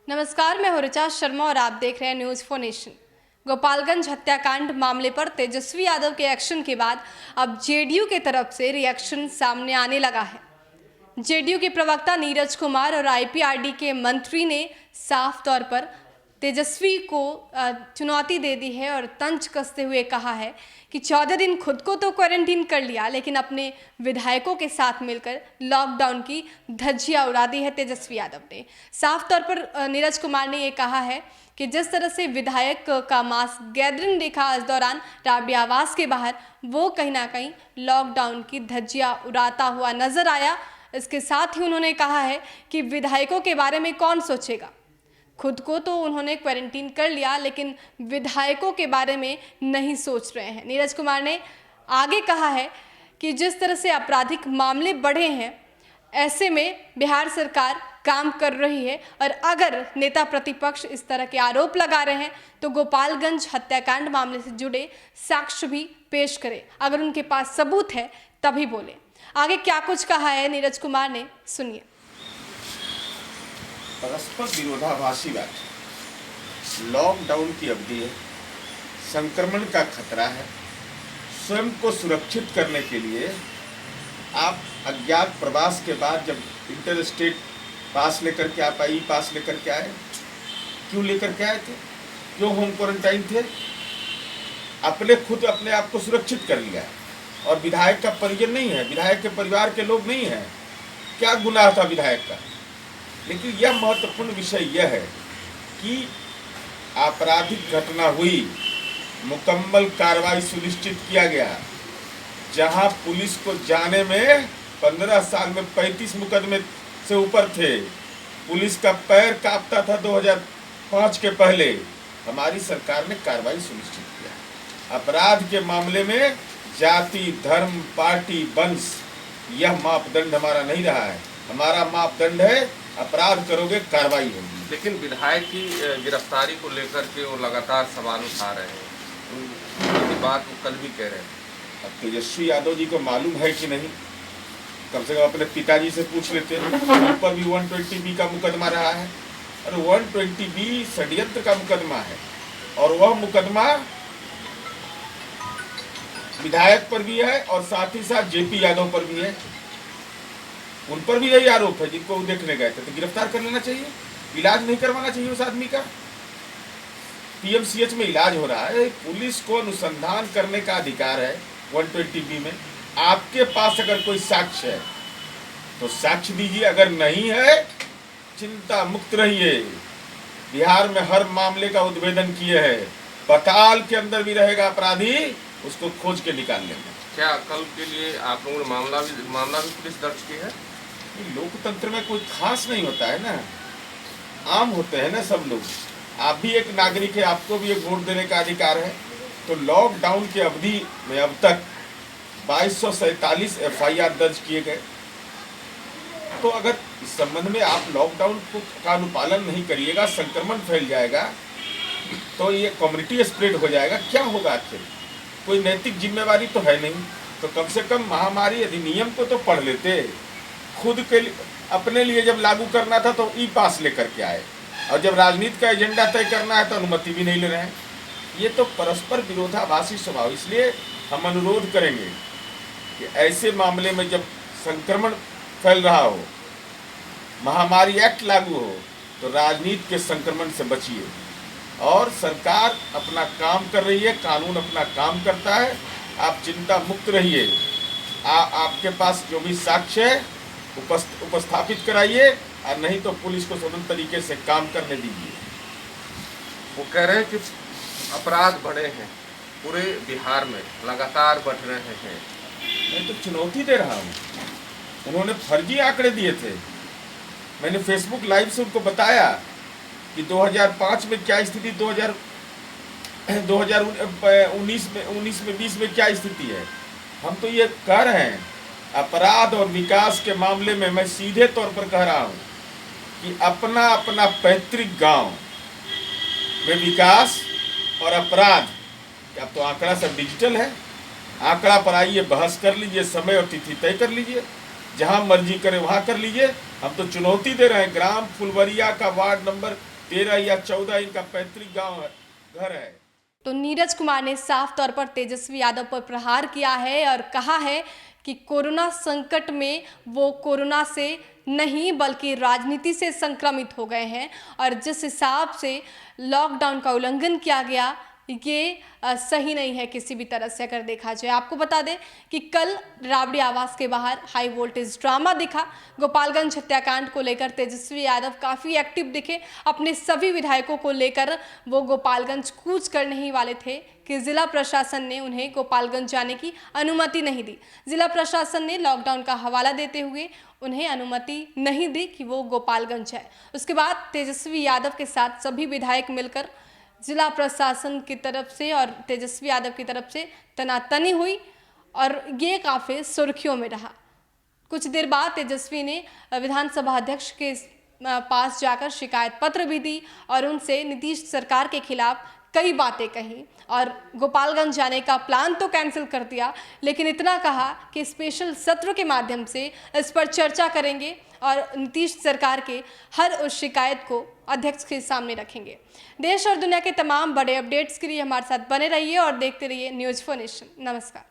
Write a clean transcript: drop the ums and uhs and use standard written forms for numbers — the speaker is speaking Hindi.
नमस्कार, मैं हूं ऋचा शर्मा और आप देख रहे हैं न्यूज़ फॉर नेशन। गोपालगंज हत्याकांड मामले पर तेजस्वी यादव के एक्शन के बाद अब जेडीयू के तरफ से रिएक्शन सामने आने लगा है। जेडीयू के प्रवक्ता नीरज कुमार और आईपीआरडी के मंत्री ने साफ तौर पर तेजस्वी को चुनौती दे दी है और तंज कसते हुए कहा है कि 14 दिन खुद को तो क्वारंटीन कर लिया, लेकिन अपने विधायकों के साथ मिलकर लॉकडाउन की धज्जियां उड़ा दी है तेजस्वी यादव ने। साफ तौर पर नीरज कुमार ने ये कहा है कि जिस तरह से विधायक का मास गैदरिंग देखा इस दौरान राबिया आवास के बाहर, वो कहीं ना कहीं लॉकडाउन की धज्जियां उड़ाता हुआ नजर आया। इसके साथ ही उन्होंने कहा है कि विधायकों के बारे में कौन सोचेगा। खुद को तो उन्होंने क्वारंटीन कर लिया, लेकिन विधायकों के बारे में नहीं सोच रहे हैं। नीरज कुमार ने आगे कहा है कि जिस तरह से आपराधिक मामले बढ़े हैं, ऐसे में बिहार सरकार काम कर रही है और अगर नेता प्रतिपक्ष इस तरह के आरोप लगा रहे हैं तो गोपालगंज हत्याकांड मामले से जुड़े साक्ष्य भी पेश करें। अगर उनके पास सबूत है तभी बोले। आगे क्या कुछ कहा है नीरज कुमार ने, सुनिए। परस्पर विरोधाभासी बात, लॉकडाउन की अवधि है, संक्रमण का खतरा है। स्वयं को सुरक्षित करने के लिए आप अज्ञात प्रवास के बाद जब इंटर स्टेट पास लेकर के आप ई पास लेकर के आए, क्यों लेकर के आए थे? क्यों होम क्वारंटाइन थे? अपने आप को सुरक्षित कर लिया और विधायक का परिजन नहीं है, विधायक के परिवार के लोग नहीं हैं। क्या गुनाह था विधायक का? लेकिन यह महत्वपूर्ण विषय यह है कि आपराधिक घटना हुई, मुकम्मल कार्रवाई सुनिश्चित किया गया। जहां पुलिस को जाने में 15 साल में 35 मुकदमे से ऊपर थे, पुलिस का पैर कांपता था 2005 के पहले, हमारी सरकार ने कार्रवाई सुनिश्चित किया। अपराध के मामले में जाति, धर्म, पार्टी, वंश यह मापदंड हमारा नहीं रहा है। हमारा मापदंड है अपराध करोगे कार्रवाई होगी। लेकिन विधायक की गिरफ्तारी को लेकर के वो लगातार सवाल उठा रहे हैं, उनकी बात वो कल भी कह रहे हैं। अब तेजस्वी यादव जी को मालूम है कि नहीं? कम से कम अपने पिताजी से पूछ लेते हैं। उन पर भी 120B का मुकदमा रहा है और 120B षड्यंत्र का मुकदमा है और वह मुकदमा विधायक पर भी है और साथ ही साथ JP यादव पर भी है। उन पर भी यही आरोप है जिनको वो देखने गए थे, तो गिरफ्तार कर लेना चाहिए। इलाज नहीं करवाना चाहिए उस आदमी का? PMCH में इलाज हो रहा है। पुलिस को अनुसंधान करने का अधिकार है 120B में। आपके पास अगर कोई साक्ष्य है तो साक्ष्य दीजिए, अगर नहीं है चिंता मुक्त रहिए। बिहार में हर मामले का उद्भेदन किए है, पताल के अंदर भी रहेगा अपराधी, उसको खोज के निकाल लेंगे। क्या कल के लिए आप लोगों ने मामला भी पुलिस दर्ज की है? लोकतंत्र में कोई खास नहीं होता है ना, आम होते हैं ना सब लोग। आप भी एक नागरिक है, आपको भी एक वोट देने का अधिकार है। तो लॉकडाउन की अवधि में अब तक 2247 FIR दर्ज किए गए। तो अगर इस संबंध में आप लॉकडाउन का अनुपालन नहीं करिएगा, संक्रमण फैल जाएगा, तो ये कम्युनिटी स्प्रेड हो जाएगा। क्या होगा? आखिर कोई नैतिक जिम्मेवारी तो है नहीं। तो कम से कम महामारी अधिनियम को तो पढ़ लेते। खुद के लिए, अपने लिए जब लागू करना था तो ई पास लेकर के आए, और जब राजनीति का एजेंडा तय करना है तो अनुमति भी नहीं ले रहे हैं। ये तो परस्पर विरोधाभासी स्वभाव। इसलिए हम अनुरोध करेंगे कि ऐसे मामले में जब संक्रमण फैल रहा हो, महामारी एक्ट लागू हो, तो राजनीति के संक्रमण से बचिए। और सरकार अपना काम कर रही है, कानून अपना काम करता है, आप चिंता मुक्त रहिए। आपके पास जो भी साक्ष्य है उपस्थापित कराइए, और नहीं तो पुलिस को स्वतंत्र तरीके से काम करने दीजिए। वो कह रहे हैं कि अपराध बढ़े हैं, पूरे बिहार में लगातार बढ़ रहे हैं। मैं तो चुनौती दे रहा हूँ। उन्होंने फर्जी आंकड़े दिए थे, मैंने फेसबुक लाइव से उनको बताया कि 2005 में क्या स्थिति, 2019 में 20 में क्या स्थिति है। हम तो ये कह रहे हैं, अपराध और विकास के मामले में मैं सीधे तौर पर कह रहा हूँ कि अपना अपना पैतृक गांव में विकास और अपराध, अब तो आंकड़ा सब डिजिटल है, आंकड़ा पर आइए, बहस कर लीजिए, समय और तिथि तय कर लीजिए, जहां मर्जी करे वहां कर लीजिए। हम तो चुनौती दे रहे हैं। ग्राम फुलवरिया का वार्ड नंबर 13 या 14 इनका पैतृक गांव घर है। तो नीरज कुमार ने साफ तौर पर तेजस्वी यादव पर प्रहार किया है और कहा है कि कोरोना संकट में वो कोरोना से नहीं बल्कि राजनीति से संक्रमित हो गए हैं और जिस हिसाब से लॉकडाउन का उल्लंघन किया गया ये सही नहीं है किसी भी तरह से अगर देखा जाए। आपको बता दें कि कल राबड़ी आवास के बाहर हाई वोल्टेज ड्रामा दिखा। गोपालगंज हत्याकांड को लेकर तेजस्वी यादव काफ़ी एक्टिव दिखे। अपने सभी विधायकों को लेकर वो गोपालगंज कूच करने ही वाले थे कि जिला प्रशासन ने उन्हें गोपालगंज जाने की अनुमति नहीं दी। जिला प्रशासन ने लॉकडाउन का हवाला देते हुए उन्हें अनुमति नहीं दी कि वो गोपालगंज जाए। उसके बाद तेजस्वी यादव के साथ सभी विधायक मिलकर जिला प्रशासन की तरफ से और तेजस्वी यादव की तरफ से तनातनी हुई और ये काफ़ी सुर्खियों में रहा। कुछ देर बाद तेजस्वी ने विधानसभा अध्यक्ष के पास जाकर शिकायत पत्र भी दी और उनसे नीतीश सरकार के खिलाफ कई बातें कही और गोपालगंज जाने का प्लान तो कैंसिल कर दिया, लेकिन इतना कहा कि स्पेशल सत्र के माध्यम से इस पर चर्चा करेंगे और नीतीश सरकार के हर उस शिकायत को अध्यक्ष के सामने रखेंगे। देश और दुनिया के तमाम बड़े अपडेट्स के लिए हमारे साथ बने रहिए और देखते रहिए न्यूज़4 नेशन। नमस्कार।